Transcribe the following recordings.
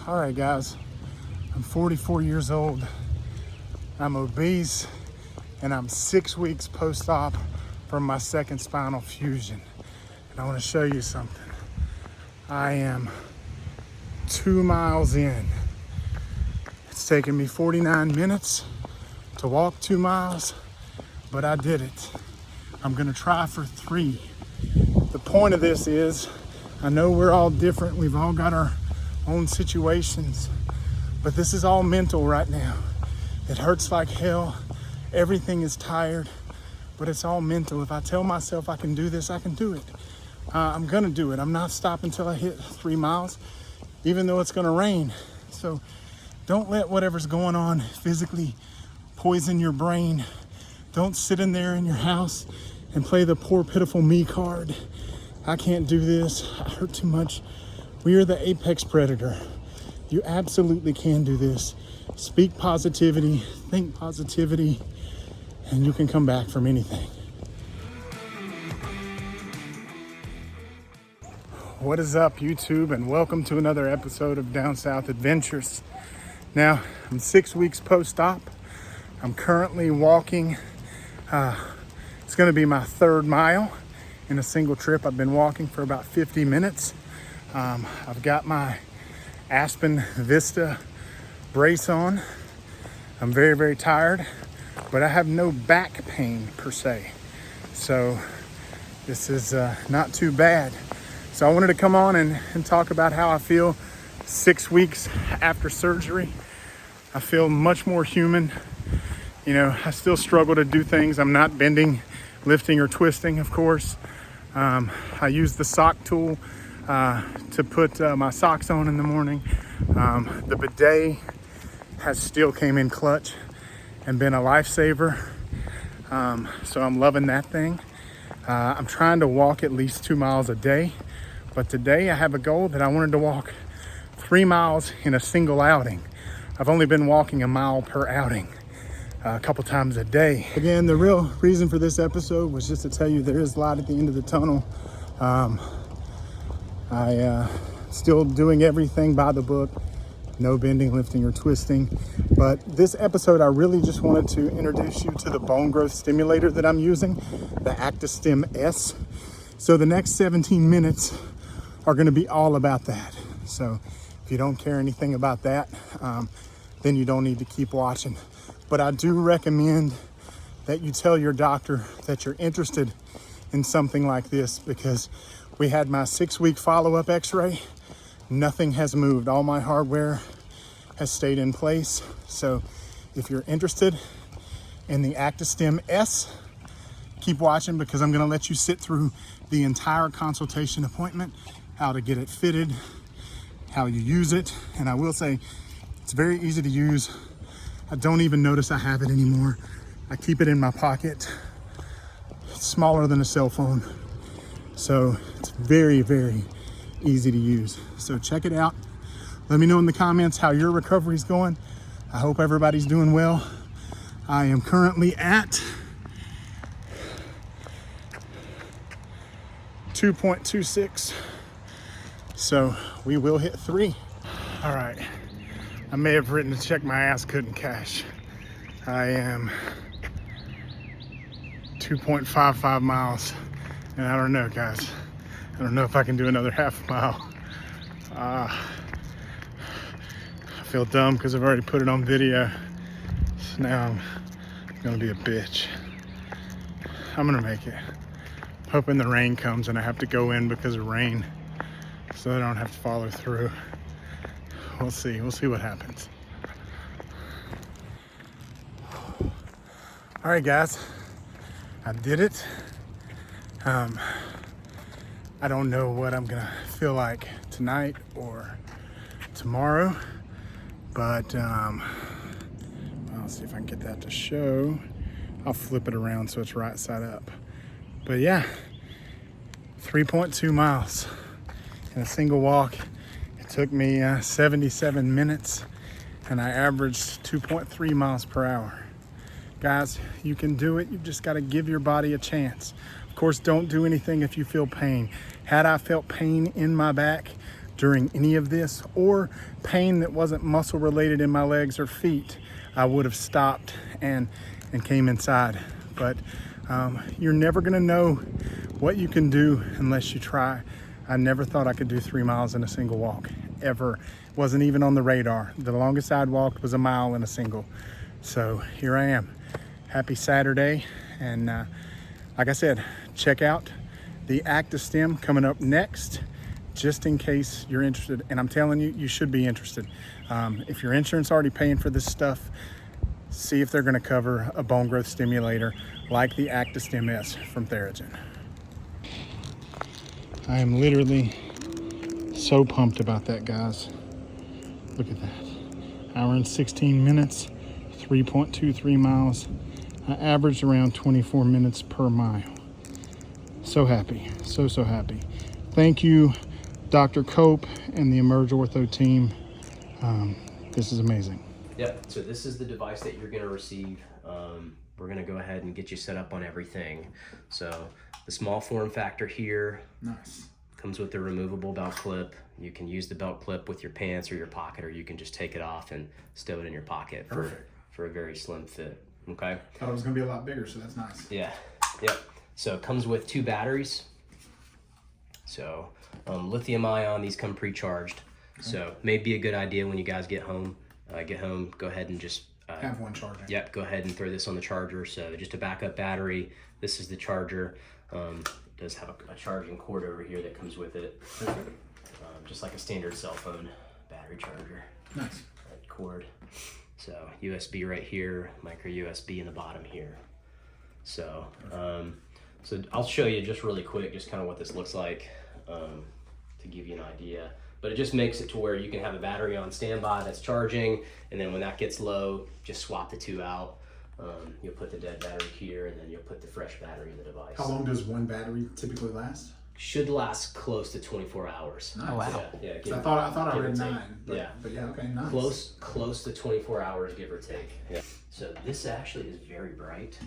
All right, guys, I'm 44 years old. I'm obese, and I'm 6 weeks post-op from my second spinal fusion. And I want to show you something. I am 2 miles in. It's taken me 49 minutes to walk 2 miles, but I did it. I'm gonna try for 3. The point of this is, I know we're all different. We've all got our own situations, but this is all mental right now. It hurts like hell. Everything is tired, but it's all mental. If I tell myself I can do this, I can do it. I'm gonna do it. I'm not stopping until I hit 3 miles, even though it's gonna rain. So don't let whatever's going on physically poison your brain. Don't sit in there in your house and play the poor pitiful me card. I can't do this, I hurt too much. We are the apex predator. You absolutely can do this. Speak positivity, think positivity, and you can come back from anything. What is up, YouTube, and welcome to another episode of Down South Adventures. Now, I'm 6 weeks post-op. I'm currently walking. It's gonna be my 3rd mile in a single trip. I've been walking for about 50 minutes. I've got my Aspen Vista brace on. I'm very, very tired, but I have no back pain per se. So this is not too bad. So I wanted to come on and talk about how I feel 6 weeks after surgery. I feel much more human. You know, I still struggle to do things. I'm not bending, lifting, or twisting, of course. I use the sock tool to put my socks on in the morning. The bidet has still came in clutch and been a lifesaver. So I'm loving that thing. I'm trying to walk at least 2 miles a day, but today I have a goal that I wanted to walk 3 miles in a single outing. I've only been walking a mile per outing, a couple times a day. Again, the real reason for this episode was just to tell you there is light at the end of the tunnel. I still doing everything by the book, no bending, lifting, or twisting. But this episode, I really just wanted to introduce you to the bone growth stimulator that I'm using, the Actastim-S. So the next 17 minutes are gonna be all about that. So if you don't care anything about that, then you don't need to keep watching. But I do recommend that you tell your doctor that you're interested in something like this, because we had my 6-week follow-up x-ray. Nothing has moved. All my hardware has stayed in place. So if you're interested in the Actastim-S, keep watching, because I'm gonna let you sit through the entire consultation appointment, how to get it fitted, how you use it. And I will say, it's very easy to use. I don't even notice I have it anymore. I keep it in my pocket. It's smaller than a cell phone. So it's very, very easy to use. So check it out. Let me know in the comments how your recovery is going. I hope everybody's doing well. I am currently at 2.26. So we will hit 3. All right. I may have written to check my ass couldn't cash. I am 2.55 miles. And I don't know, guys. I don't know if I can do another half mile. I feel dumb because I've already put it on video. So now I'm gonna be a bitch. I'm gonna make it. Hoping the rain comes and I have to go in because of rain, so I don't have to follow through. We'll see what happens. All right, guys, I did it. I don't know what I'm gonna feel like tonight or tomorrow, but I'll see if I can get that to show. I'll flip it around so it's right side up. But yeah, 3.2 miles in a single walk. It took me 77 minutes, and I averaged 2.3 miles per hour. Guys, you can do it. You've just got to give your body a chance. Of course, don't do anything if you feel pain. Had I felt pain in my back, during any of this, or pain that wasn't muscle related in my legs or feet, I would have stopped and came inside. But you're never gonna know what you can do unless you try. I never thought I could do 3 miles in a single walk, ever. Wasn't even on the radar. The longest I'd walked was a mile in a single. So here I am. Happy Saturday. And like I said, check out the Acta-Stim coming up next, just in case you're interested. And I'm telling you, you should be interested. If your insurance already paying for this stuff, see if they're gonna cover a bone growth stimulator like the Actastim-S from Theragen. I am literally so pumped about that, guys. Look at that. Hour and 16 minutes, 3.23 miles. I averaged around 24 minutes per mile. So happy, so happy. Thank you, Dr. Cope and the Emerge Ortho team. This is amazing. Yep, so this is the device that you're gonna receive. We're gonna go ahead and get you set up on everything. So the small form factor here. Nice. Comes with the removable belt clip. You can use the belt clip with your pants or your pocket, or you can just take it off and stow it in your pocket for a very slim fit, okay? Thought it was gonna be a lot bigger, so that's nice. Yeah, yep. So it comes with 2 batteries. So lithium ion, these come pre-charged. Okay. So may be a good idea when you guys get home, go ahead and just have one charging. Yep, go ahead and throw this on the charger. So just a backup battery. This is the charger. It does have a charging cord over here that comes with it. Just like a standard cell phone battery charger. Nice. That cord. So USB right here, micro USB in the bottom here. So so I'll show you just really quick just kind of what this looks like to give you an idea. But it just makes it to where you can have a battery on standby that's charging, and then when that gets low, just swap the 2 out. You'll put the dead battery here, and then you'll put the fresh battery in the device. How long does one battery typically last? Should last close to 24 hours. Nice. Oh wow! Yeah. I thought I read 9. But, yeah. But yeah, okay, nice. Close to 24 hours, give or take. Yeah. So this actually is very bright.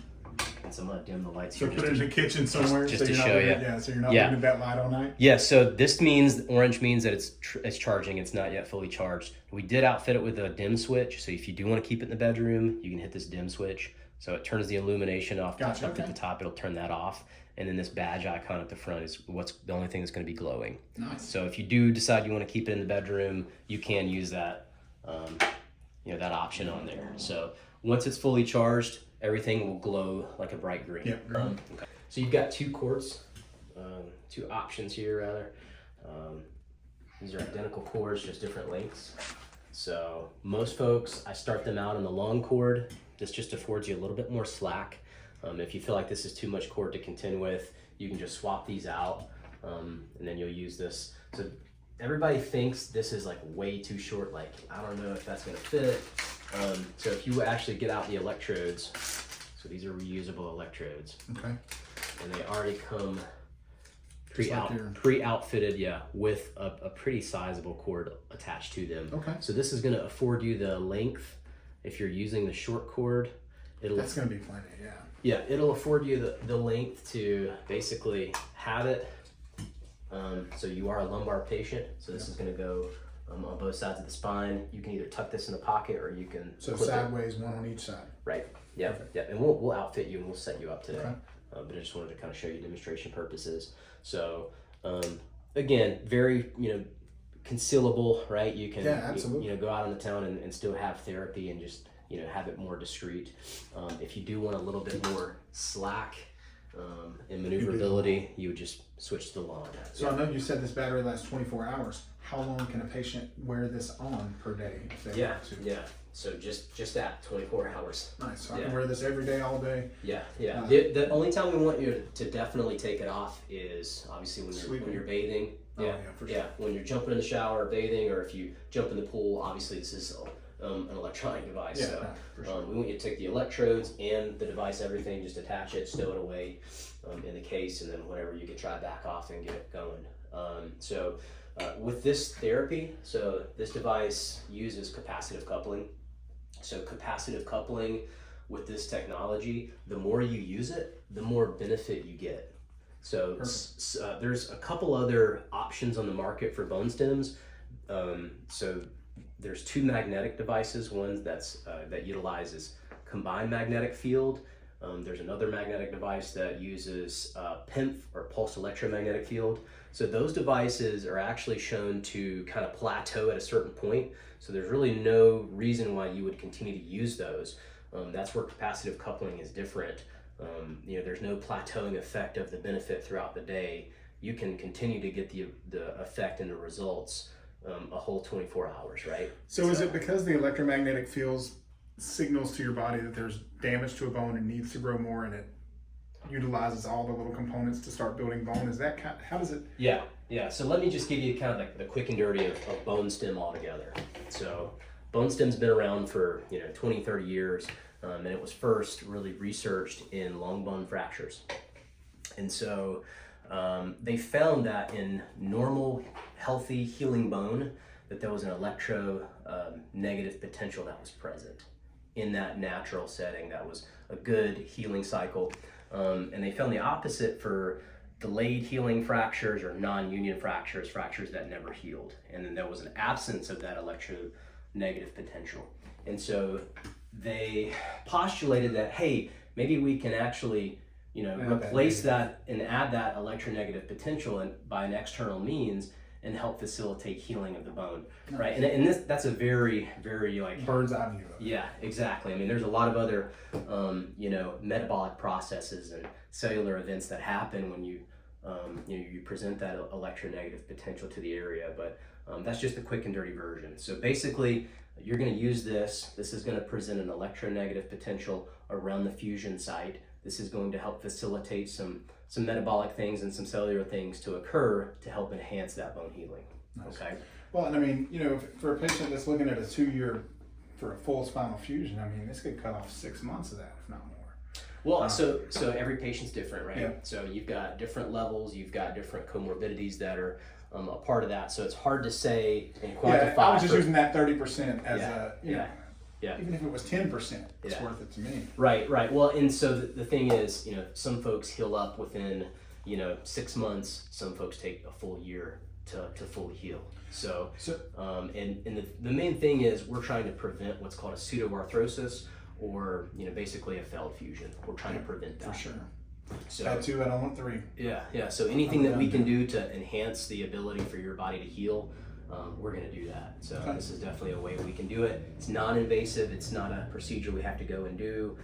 And so I'm gonna dim the lights so here. Put it in the kitchen somewhere, just to you're show not you. Yeah, so you're not looking at that light all night. Yeah. So this means orange means that it's charging. It's not yet fully charged. We did outfit it with a dim switch. So if you do want to keep it in the bedroom, you can hit this dim switch. So it turns the illumination off. Gotcha, up at the top. It'll turn that off. And then this badge icon at the front is the only thing that's going to be glowing. Nice. So if you do decide you want to keep it in the bedroom, you can use that, that option on there. So once it's fully charged, everything will glow like a bright green. Yep. Okay. So you've got 2 cords, 2 options here rather. These are identical cords, just different lengths. So most folks, I start them out on the long cord. This just affords you a little bit more slack. If you feel like this is too much cord to contend with, you can just swap these out, and then you'll use this. So everybody thinks this is like way too short, like I don't know if that's gonna fit. So if you actually get out the electrodes, so these are reusable electrodes. Okay. And they already come Like pre-outfitted, yeah, with a pretty sizable cord attached to them. Okay. So this is gonna afford you the length. If you're using the short cord, that's gonna be plenty, yeah. Yeah, it'll afford you the length to basically have it. So you are a lumbar patient, so this is gonna go on both sides of the spine. You can either tuck this in the pocket or you can So clip sideways, one on each side. Right, yeah, Perfect. yeah, and we'll outfit you and we'll set you up today. Okay. But I just wanted to kind of show you demonstration purposes. So again, very, concealable, right? You can absolutely. go out on the town and still have therapy and just have it more discreet. If you do want a little bit more slack and maneuverability, you would just switch to the lawn. So I know you said this battery lasts 24 hours. How long can a patient wear this on per day if they want to? Yeah. So just at 24 hours. Nice. So I can wear this every day, all day. Yeah. The only time we want you to definitely take it off is obviously when you're bathing. Yeah, for sure. Yeah, when you're jumping in the shower or bathing, or if you jump in the pool. Obviously, this is an electronic device. Yeah, so for sure. we want you to take the electrodes and the device, everything, just attach it, stow it away in the case, and then whenever you can try back off and get it going. With this therapy, so this device uses capacitive coupling. So capacitive coupling with this technology, the more you use it, the more benefit you get. So there's a couple other options on the market for bone stems. So there's two magnetic devices. One that utilizes combined magnetic field. There's another magnetic device that uses PEMF, or pulse electromagnetic field. So those devices are actually shown to kind of plateau at a certain point. So there's really no reason why you would continue to use those. That's where capacitive coupling is different. There's no plateauing effect of the benefit throughout the day. You can continue to get the effect and the results a whole 24 hours, right? So is it because the electromagnetic fields signals to your body that there's damage to a bone and needs to grow more, and it utilizes all the little components to start building bone? Is that how does it? Yeah. So let me just give you kind of the quick and dirty of bone stem altogether. So bone stem's been around for 20, 30 years, and it was first really researched in long bone fractures. And so they found that in normal, healthy, healing bone, that there was an electronegative potential that was present in that natural setting. That was a good healing cycle. And they found the opposite for delayed healing fractures or non-union fractures, fractures that never healed. And then there was an absence of that electronegative potential. And so they postulated that, hey, maybe we can actually replace that and add that electronegative potential by an external means and help facilitate healing of the bone, right? And that's a very, very bird's eye view. Yeah, exactly. I mean, there's a lot of other, metabolic processes and cellular events that happen when you present that electronegative potential to the area, but that's just the quick and dirty version. So basically, you're going to use this. This is going to present an electronegative potential around the fusion site. This is going to help facilitate some metabolic things and some cellular things to occur to help enhance that bone healing. Nice. Okay. Well, and I mean, for a patient that's looking at a 2-year for a full spinal fusion, I mean, this could cut off 6 months of that, if not more. Well, so every patient's different, right? Yeah. So you've got different levels, you've got different comorbidities that are a part of that. So it's hard to say and quantify. Yeah, I was just using that 30% as Yeah. Even if it was 10%, it's worth it to me. Right. Well, and so the thing is, some folks heal up within, 6 months. Some folks take a full year to fully heal. So and the main thing is we're trying to prevent what's called a pseudoarthrosis, or basically a failed fusion. We're trying to prevent that. For sure. So I had 2, I don't want 3. Yeah. So anything that we can do to enhance the ability for your body to heal, we're going to do that. So this is definitely a way we can do it. It's non-invasive. It's not a procedure we have to go and do.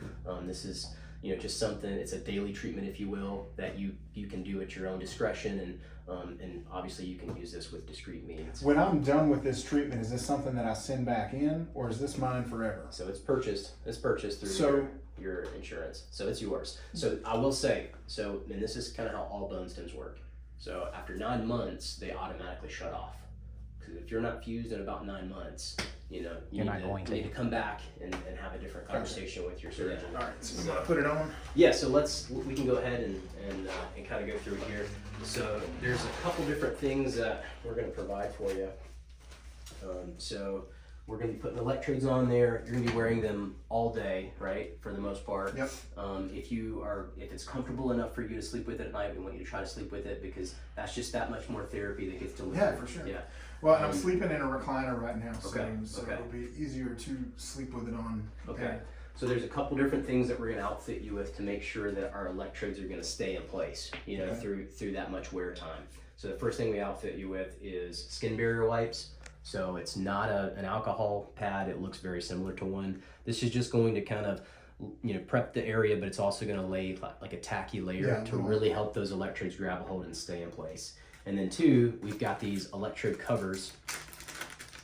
This is just something. It's a daily treatment, if you will, that you can do at your own discretion, and obviously you can use this with discrete means. When I'm done with this treatment, is this something that I send back in, or is this mine forever? So it's purchased. It's purchased through your insurance. So it's yours. So I will say, and this is kind of how all bone stems work. So after 9 months, they automatically shut off. Because if you're not fused in about 9 months, you need to come back and have a different conversation with your surgeon. All right, so you want to put it on? Yeah, so we can go ahead and kind of go through here. So there's a couple different things that we're going to provide for you. So we're going to be putting electrodes on there. You're going to be wearing them all day, right, for the most part. Yep. If it's comfortable enough for you to sleep with it at night, we want you to try to sleep with it, because that's just that much more therapy that gets delivered. Yeah, for sure. Yeah. Well, and I'm sleeping in a recliner right now, so Okay. it'll be easier to sleep with it on. Okay. So there's a couple different things that we're going to outfit you with to make sure that our electrodes are going to stay in place, through that much wear time. So the first thing we outfit you with is skin barrier wipes. So it's not an alcohol pad. It looks very similar to one. This is just going to kind of, prep the area, but it's also going to lay like a tacky layer to really help those electrodes grab a hold and stay in place. And then 2, we've got these electrode covers,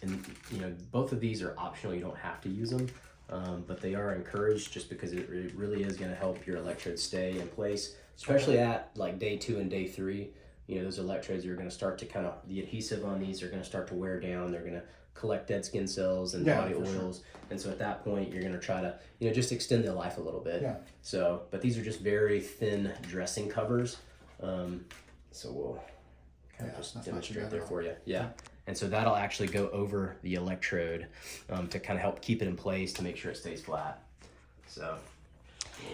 and both of these are optional. You don't have to use them, but they are encouraged just because it really is going to help your electrodes stay in place, especially at like day 2 and day 3. Those electrodes are going to start to the adhesive on these are going to start to wear down. They're going to collect dead skin cells and body oils. Sure. And so at that point, you're going to try to, just extend their life a little bit. Yeah. So, but these are just very thin dressing covers. So we'll kind of just demonstrate there for you. Yeah. And so that'll actually go over the electrode to kind of help keep it in place to make sure it stays flat. So.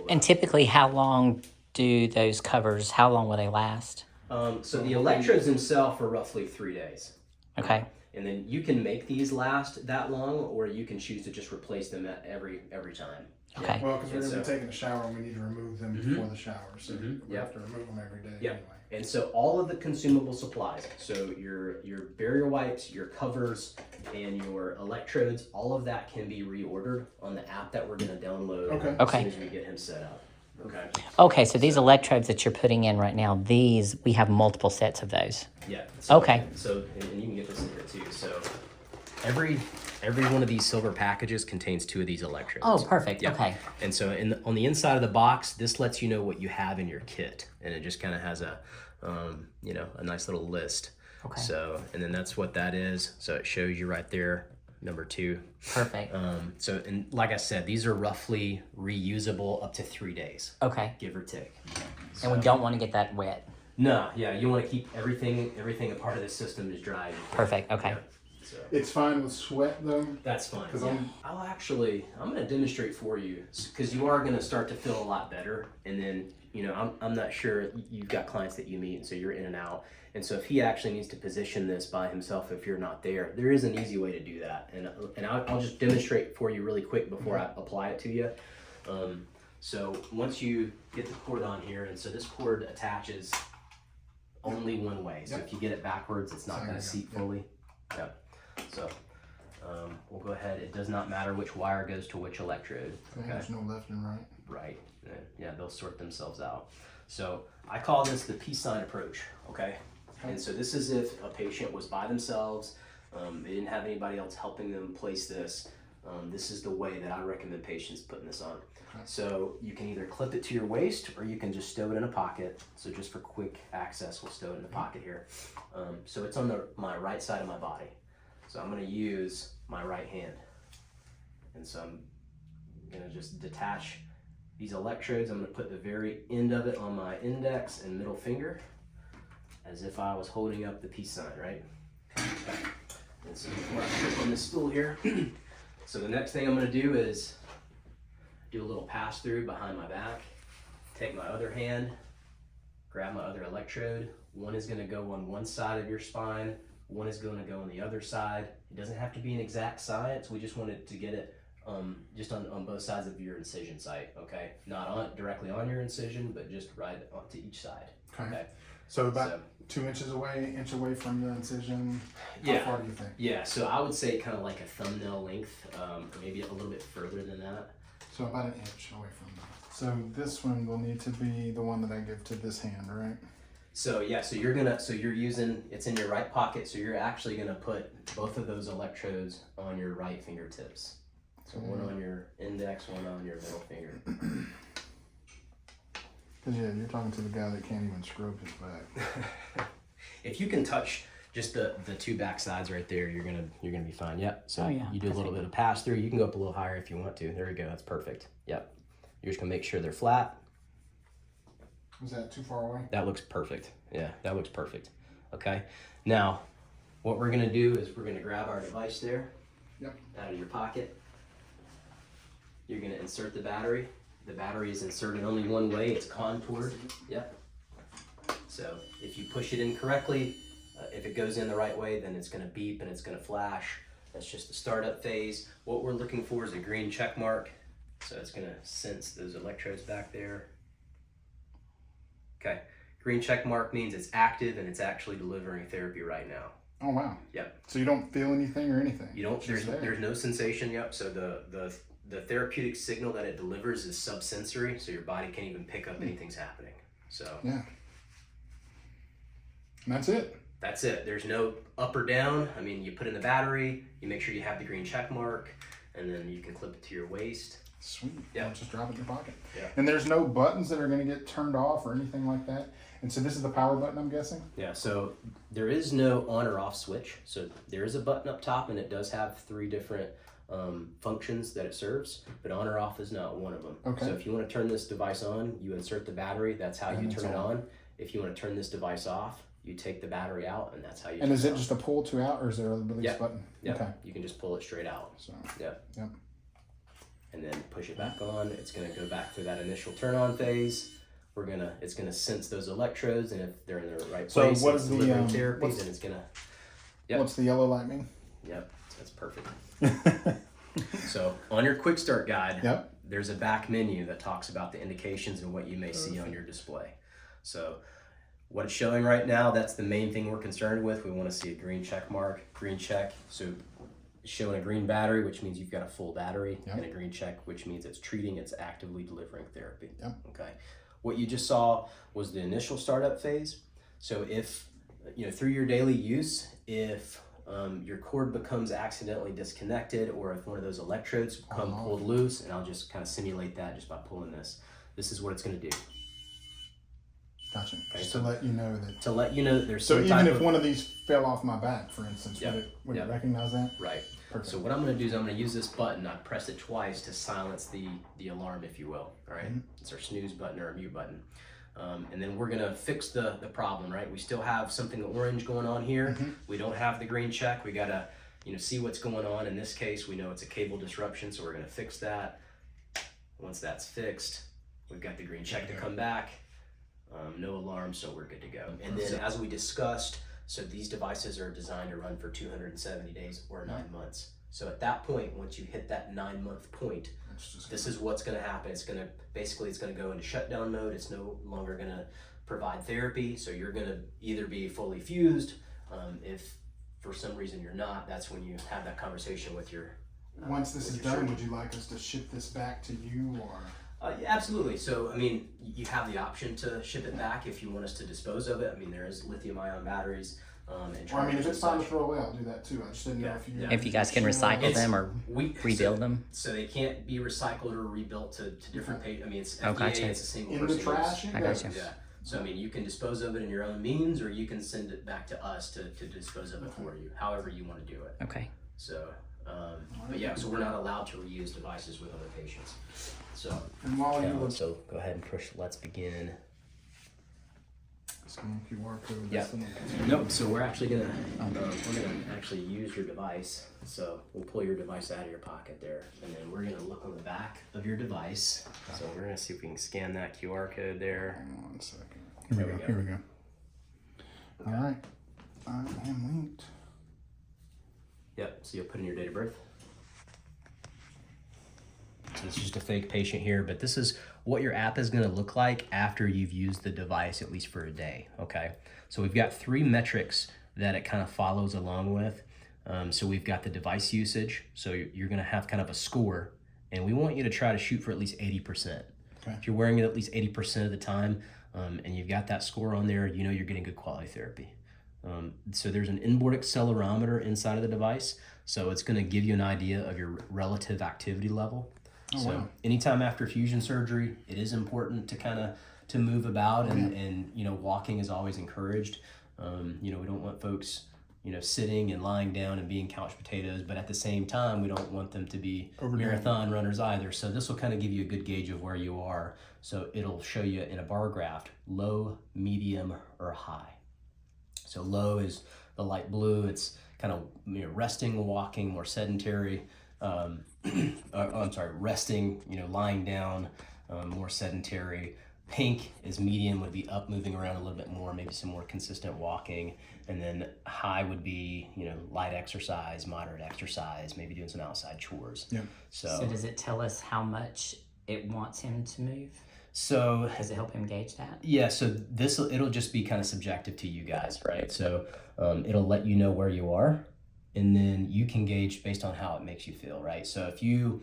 And typically, how long do those covers, how long will they last? So the electrodes themselves are roughly 3 days. Okay. And then you can make these last that long, or you can choose to just replace them at every time. Okay. Well, because we're going to be taking a shower and we need to remove them before the shower. So we have to remove them every day anyway. And so all of the consumable supplies, so your barrier wipes, your covers, and your electrodes, all of that can be reordered on the app that we're going to download as soon as we get him set up. Okay. Okay, so these electrodes that you're putting in right now, these, we have multiple sets of those. Yeah. So, Okay. So, and you can get this in here too. So every one of these silver packages contains 2 of these electrodes. Oh, perfect. Yeah. Okay. And so on the inside of the box, this lets you know what you have in your kit, and it just kind of has a, a nice little list. Okay. So, and then that's what that is. So it shows you right there, number 2. Perfect. So, and like I said, these are roughly reusable up to 3 days. Okay. Give or take. And we don't want to get that wet. No, yeah, you want to keep everything a part of the system is dry. Perfect. Okay. Yeah. So. It's fine with sweat though? That's fine. Because I'm going to demonstrate for you, because you are going to start to feel a lot better. And then, I'm not sure, you've got clients that you meet, and so you're in and out. And so if he actually needs to position this by himself, if you're not there is an easy way to do that. And I'll just demonstrate for you really quick before I apply it to you. So once you get the cord on here, and so this cord attaches only one way. So if you get it backwards, it's not going to seat fully. Yep. So we'll go ahead. It does not matter which wire goes to which electrode. Okay. There's no left and right. Right. Yeah, they'll sort themselves out. So I call this the peace sign approach. Okay. And so this is if a patient was by themselves, they didn't have anybody else helping them place this. This is the way that I recommend patients putting this on. Okay. So you can either clip it to your waist, or you can just stow it in a pocket. So just for quick access, we'll stow it in the pocket here. So it's on my right side of my body. So I'm going to use my right hand. And so I'm going to just detach these electrodes. I'm going to put the very end of it on my index and middle finger, as if I was holding up the peace sign, right? Okay. And so before I put on this stool here, so the next thing I'm going to do is do a little pass through behind my back, take my other hand, grab my other electrode. One is going to go on one side of your spine, one is going to go on the other side. It doesn't have to be an exact science. We just wanted to get it just on both sides of your incision site, okay? Not directly on your incision, but just right onto each side. Okay. So about 2 inches away, inch away from the incision. Yeah. How far do you think? Yeah, so I would say kind of like a thumbnail length, or maybe a little bit further than that. So about an inch away from that. So this one will need to be the one that I give to this hand, right? So yeah, so you're using, it's in your right pocket, so you're actually gonna put both of those electrodes on your right fingertips. So one on your index, one on your middle finger. Because yeah, you're talking to the guy that can't even scrub his back. If you can touch just the 2 back sides right there, you're gonna be fine. Yep. So you do a little bit of pass through. You can go up a little higher if you want to. There we go. That's perfect. Yep. You're just gonna make sure they're flat. Was that too far away? That looks perfect. Yeah, that looks perfect. Okay. Now, what we're gonna do is we're gonna grab our device there. Yep. Out of your pocket. You're gonna insert the battery. The battery is inserted only one way. It's contoured. Yep. So if you push it in correctly, if it goes in the right way, then it's gonna beep and it's gonna flash. That's just the startup phase. What we're looking for is a green check mark. So it's gonna sense those electrodes back there. Okay, green check mark means it's active and it's actually delivering therapy right now. Oh wow. Yep. So you don't feel anything or anything? You don't, there's no sensation, yep. So the therapeutic signal that it delivers is subsensory, so your body can't even pick up anything's happening. So yeah. And that's it. That's it. There's no up or down. I mean, you put in the battery, you make sure you have the green check mark, and then you can clip it to your waist. Sweet. Yeah. Just drop it in your pocket. Yeah. And there's no buttons that are going to get turned off or anything like that. And so this is the power button, I'm guessing? Yeah, so there is no on or off switch. So there is a button up top, and it does have 3 different functions that it serves, but on or off is not one of them. Okay. So if you want to turn this device on, you insert the battery. That's how you turn it on. If you want to turn this device off, you take the battery out, and that's how you. And is it just a pull to out, or is there a release button? Yeah. Okay. You can just pull it straight out. So. Yep. Yep. And then push it back on. It's going to go back through that initial turn on phase. it's gonna sense those electrodes, and if they're in the right So place, what it's is the, delivering therapy, then it's gonna. Yep. What's the yellow light mean? Yep, that's perfect. So on your quick start guide, Yep. there's a back menu that talks about the indications and what you may see on your display. So what it's showing right now, that's the main thing we're concerned with. We want to see a green check mark, green check. So it's showing a green battery, which means you've got a full battery, Yep. and a green check, which means it's treating, it's actively delivering therapy. Yep. Okay. What you just saw was the initial startup phase. So if, through your daily use, if your cord becomes accidentally disconnected, or if one of those electrodes become pulled loose, and I'll just kind of simulate that just by pulling this. This is what it's going to do. Gotcha. Okay, Just so to let you know that. To let you know that there's So some even type if of, one of these fell off my back, for instance, Yep. would Yep. it recognize that? right. Perfect. So what I'm going to do is I'm going to use this button. I press it twice to silence the alarm, if you will. All right? It's our snooze button or a mute button. And then we're going to fix the problem, right? We still have something orange going on here. We don't have the green check. We got to see what's going on. In this case, we know it's a cable disruption, so we're going to fix that. Once that's fixed, we've got the green check to come back. No alarm, so we're good to go. And then, as we discussed, so these devices are designed to run for 270 days or 9 months. So at that point, once you hit that 9-month point, this is what's going to happen. It's going to go into shutdown mode. It's no longer going to provide therapy. So you're going to either be fully fused. If for some reason you're not, that's when you have that conversation with your. Once this is your done, surgeon. would you like us to ship this back to you, or? Yeah, absolutely. So, you have the option to ship it back if you want us to dispose of it. There is lithium-ion batteries and Or chargers if it's and time to such. throw away, I'll do that too. I just didn't know if you. If you guys can recycle It's- them or rebuild them. So they can't be recycled or rebuilt to different it's Oh, FDA, gotcha. it's a single In the person trash, use. I gotcha. Yeah. So you can dispose of it in your own means, or you can send it back to us to dispose of it for you, however you want to do it. Okay. So, but yeah, so we're not allowed to reuse devices with other patients. So, And while you look, so go ahead and push let's begin. scan QR code. Yeah. that's the one. Nope. So we're actually gonna actually use your device. So we'll pull your device out of your pocket there, and then we're gonna look on the back of your device. So we're gonna see if we can scan that QR code there. One second. Here we go. Here we go. All right. I am linked. Yep. So you'll put in your date of birth. So it's just a fake patient here, but this is what your app is going to look like after you've used the device, at least for a day. Okay. So we've got 3 metrics that it kind of follows along with. So we've got the device usage. So you're going to have kind of a score, and we want you to try to shoot for at least 80%. Okay. If you're wearing it at least 80% of the time, and you've got that score on there, you're getting good quality therapy. So there's an inboard accelerometer inside of the device. So it's going to give you an idea of your relative activity level. Oh, So wow. anytime after fusion surgery, it is important to move about, and walking is always encouraged. We don't want folks sitting and lying down and being couch potatoes, but at the same time, we don't want them to be marathon runners either. So this will kind of give you a good gauge of where you are. So it'll show you in a bar graph, low, medium, or high. So low is the light blue. It's kind of resting, walking, more sedentary. Resting, lying down, more sedentary. Pink is medium, would be up, moving around a little bit more, maybe some more consistent walking. And then high would be, light exercise, moderate exercise, maybe doing some outside chores. Yeah. So does it tell us how much it wants him to move? So Does it help him gauge that? yeah, so it'll just be kind of subjective to you guys, right? So it'll let you know where you are, and then you can gauge based on how it makes you feel, right? So if you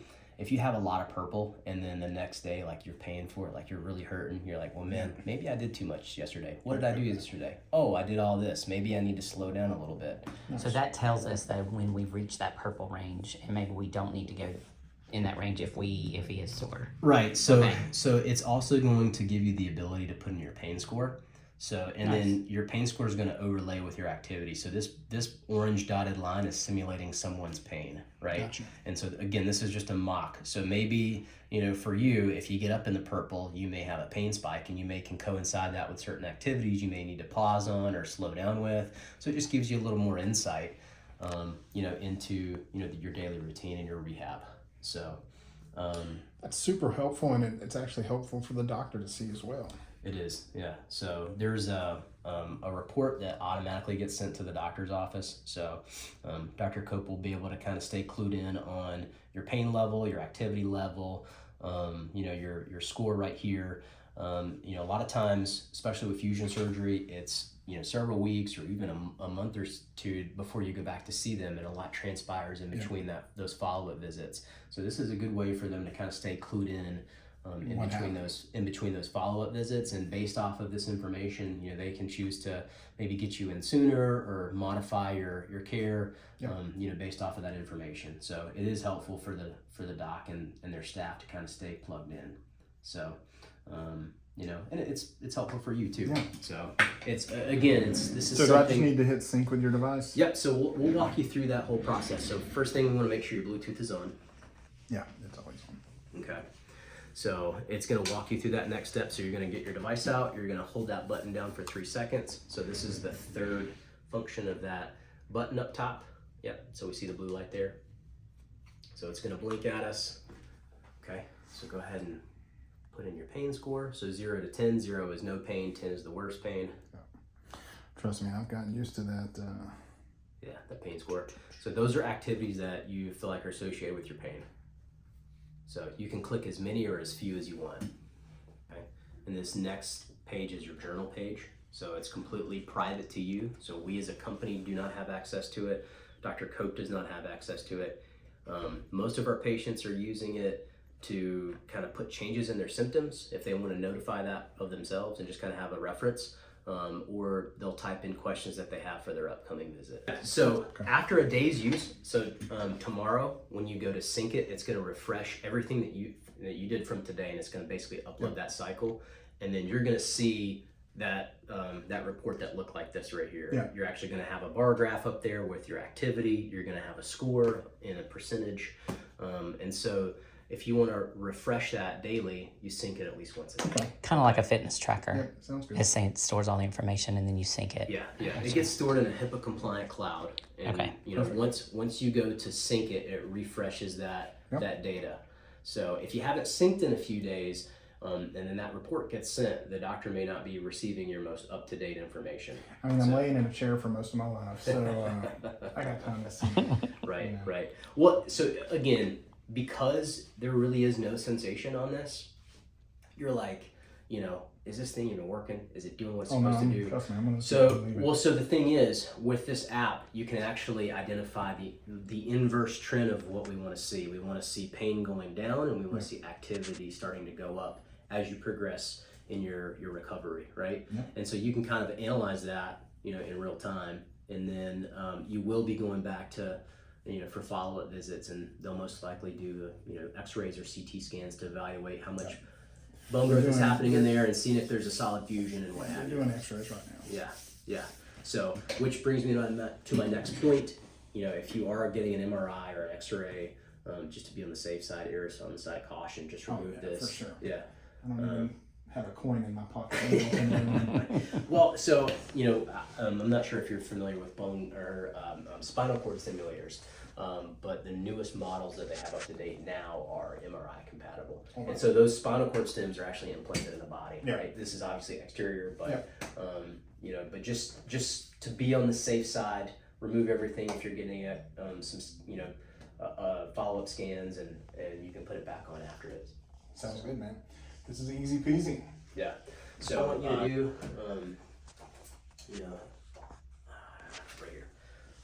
have a lot of purple, and then the next day, like you're paying for it, like you're really hurting, you're like, well, man, maybe I did too much yesterday. What did I do yesterday? Oh, I did all this. Maybe I need to slow down a little bit. So that tells us that when we reach that purple range, and maybe we don't need to go in that range if he is sore. Right. So Okay. so it's also going to give you the ability to put in your pain score. So and then your pain score is going to overlay with your activity. So this orange dotted line is simulating someone's pain, right? Gotcha. And so again, this is just a mock. So maybe for you, if you get up in the purple, you may have a pain spike, and you can coincide that with certain activities you may need to pause on or slow down with. So it just gives you a little more insight, into your daily routine and your rehab. So That's super helpful, and it's actually helpful for the doctor to see as well. It is, yeah. So there's a report that automatically gets sent to the doctor's office. So Dr. Cope will be able to kind of stay clued in on your pain level, your activity level, you know, your score right here. You know, a lot of times, especially with fusion surgery, it's, you know, several weeks or even a month or two before you go back to see them, and a lot transpires in between those follow-up visits. So this is a good way for them to kind of stay clued in in between those follow-up visits, and based off of this information, you know, they can choose to maybe get you in sooner or modify your care, you know, based off of that information. So it is helpful for the doc and their staff to kind of stay plugged in. So you know, and it's helpful for you too. So it's this is so something. do I just need to hit sync with your device? Yep. So we'll walk you through that whole process. So first thing, we want to make sure your Bluetooth is on. Yeah, it's always on. Okay. So it's going to walk you through that next step. So you're going to get your device out. You're going to hold that button down for 3 seconds. So this is the third function of that button up top. Yep. So we see the blue light there. So it's going to blink at us. Okay. So go ahead and put in your pain score. So 0 to 10. 0 is no pain. 10 is the worst pain. Trust me, I've gotten used to that. Yeah, the pain score. So those are activities that you feel like are associated with your pain. So you can click as many or as few as you want. Okay. And this next page is your journal page. So it's completely private to you. So we as a company do not have access to it. Dr. Cope does not have access to it. Most of our patients are using it to kind of put changes in their symptoms if they want to notify that of themselves and just kind of have a reference. Or they'll type in questions that they have for their upcoming visit. So after a day's use, so tomorrow when you go to sync it, it's going to refresh everything that you did from today, and it's going to basically upload that cycle, and then you're going to see that that report that looked like this right here. Yeah. You're actually going to have a bar graph up there with your activity. You're going to have a score and a percentage, and so if you want to refresh that daily, you sync it at least once a day. Kind of like a fitness tracker. Yeah, sounds good. It's saying it stores all the information and then you sync it. Yeah. It gets stored in a HIPAA compliant cloud. And you know, once you go to sync it, it refreshes that data. So if you haven't synced in a few days, and then that report gets sent, the doctor may not be receiving your most up-to-date information. I mean, I'm laying in a chair for most of my life, so I got time to sync. Right. Well, so again, because there really is no sensation on this, you're like, you know, is this thing even working? Is it doing what it's supposed to do? Trust me, I'm gonna so the thing is, with this app, you can actually identify the inverse trend of what we want to see. We want to see pain going down, and we want to see activity starting to go up as you progress in your recovery, right? And so you can kind of analyze that, you know, in real time, and then you will be going back to, you know, for follow-up visits, and they'll most likely do, you know, x-rays or CT scans to evaluate how much bone growth is happening in there and seeing if there's a solid fusion and what have you. We're doing x-rays right now. Yeah. So, which brings me to my next point. You know, if you are getting an MRI or an x-ray, just to be on the safe side, err on the side of caution, just remove this. For sure. Yeah. I don't even have a coin in my pocket. Well, so, you know, I'm not sure if you're familiar with bone or spinal cord stimulators, but the newest models that they have up to date now are MRI compatible. And so those spinal cord stims are actually implanted in the body, right? This is obviously exterior, but, you know, but just to be on the safe side, remove everything if you're getting some, you know, follow-up scans, and you can put it back on after it. Sounds good, man. This is easy peasy. Yeah. So I want you to do, you know, right here.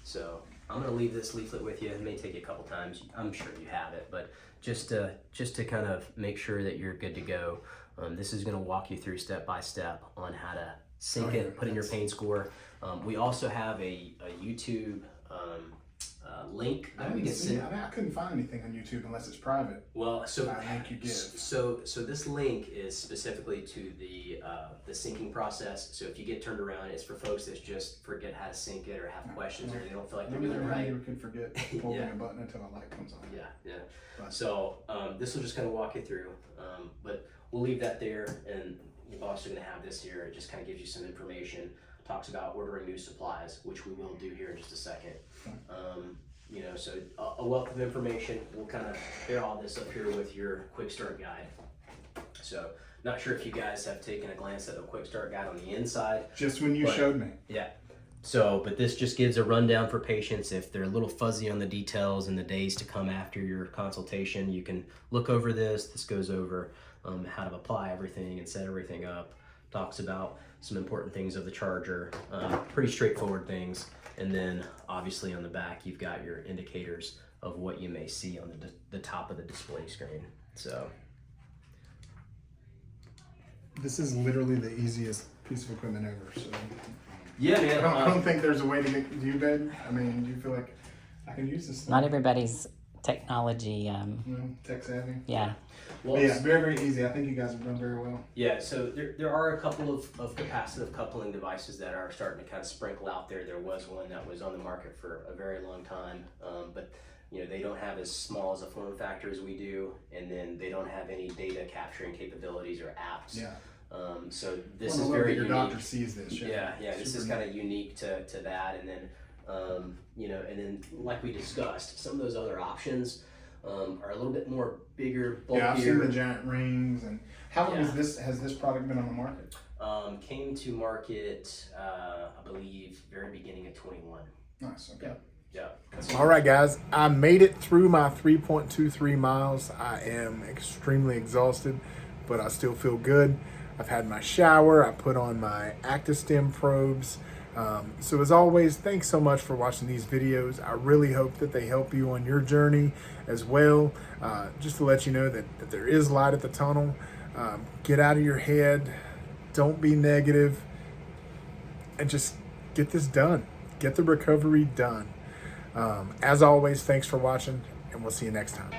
So I'm gonna leave this leaflet with you. It may take you a couple times. I'm sure you have it, but just to kind of make sure that you're good to go. This is gonna walk you through step by step on how to sync it, put in your pain score. We also have a YouTube link that we can send. I couldn't find anything on YouTube unless it's private. Well, so link you give. So this link is specifically to the syncing process. So if you get turned around, it's for folks that just forget how to sync it or have questions, or they don't feel like they're doing it right. You could forget holding a button until a light comes on. Yeah. So this will just kind of walk you through, but we'll leave that there, and we're also going to have this here. It just kind of gives you some information. Talks about ordering new supplies, which we will do here in just a second. You know, so a wealth of information. We'll kind of pair all this up here with your quick start guide. So Not sure if you guys have taken a glance at the quick start guide on the inside. Just when you showed me. Yeah. So, but this just gives a rundown for patients. If they're a little fuzzy on the details in the days to come after your consultation, you can look over this. This goes over how to apply everything and set everything up. Talks about some important things of the charger, pretty straightforward things. And then obviously on the back, you've got your indicators of what you may see on the top of the display screen. So This is literally the easiest piece of equipment ever. So yeah, man. I don't think there's a way to get. Do you, Ben? I mean, do you feel like I can use this? Not everybody's technology. Tech savvy. Yeah. Well, But yeah, very, very easy. I think you guys have done very well. Yeah, so there are a couple of capacitive coupling devices that are starting to kind of sprinkle out there. There was one that was on the market for a very long time, but you know, they don't have as small as a form factor as we do, and then they don't have any data capturing capabilities or apps. Yeah. So this Well, is I love very that your unique. doctor sees this. Yeah, this is Super kind of unique to that, and then you know, and then like we discussed, some of those other options are a little bit more bigger, bulkier. Yeah, I've seen the giant rings. And how long Yeah. has this product been on the market? Came to market, I believe, very beginning of 21. Nice. Okay. Yeah. All right, guys, I made it through my 3.23 miles. I am extremely exhausted, but I still feel good. I've had my shower. I put on my Acta-Stim probes. So as always, thanks so much for watching these videos. I really hope that they help you on your journey as well. Just to let you know that there is light at the tunnel. Get out of your head. Don't be negative. And just get this done. Get the recovery done. As always, thanks for watching, and we'll see you next time.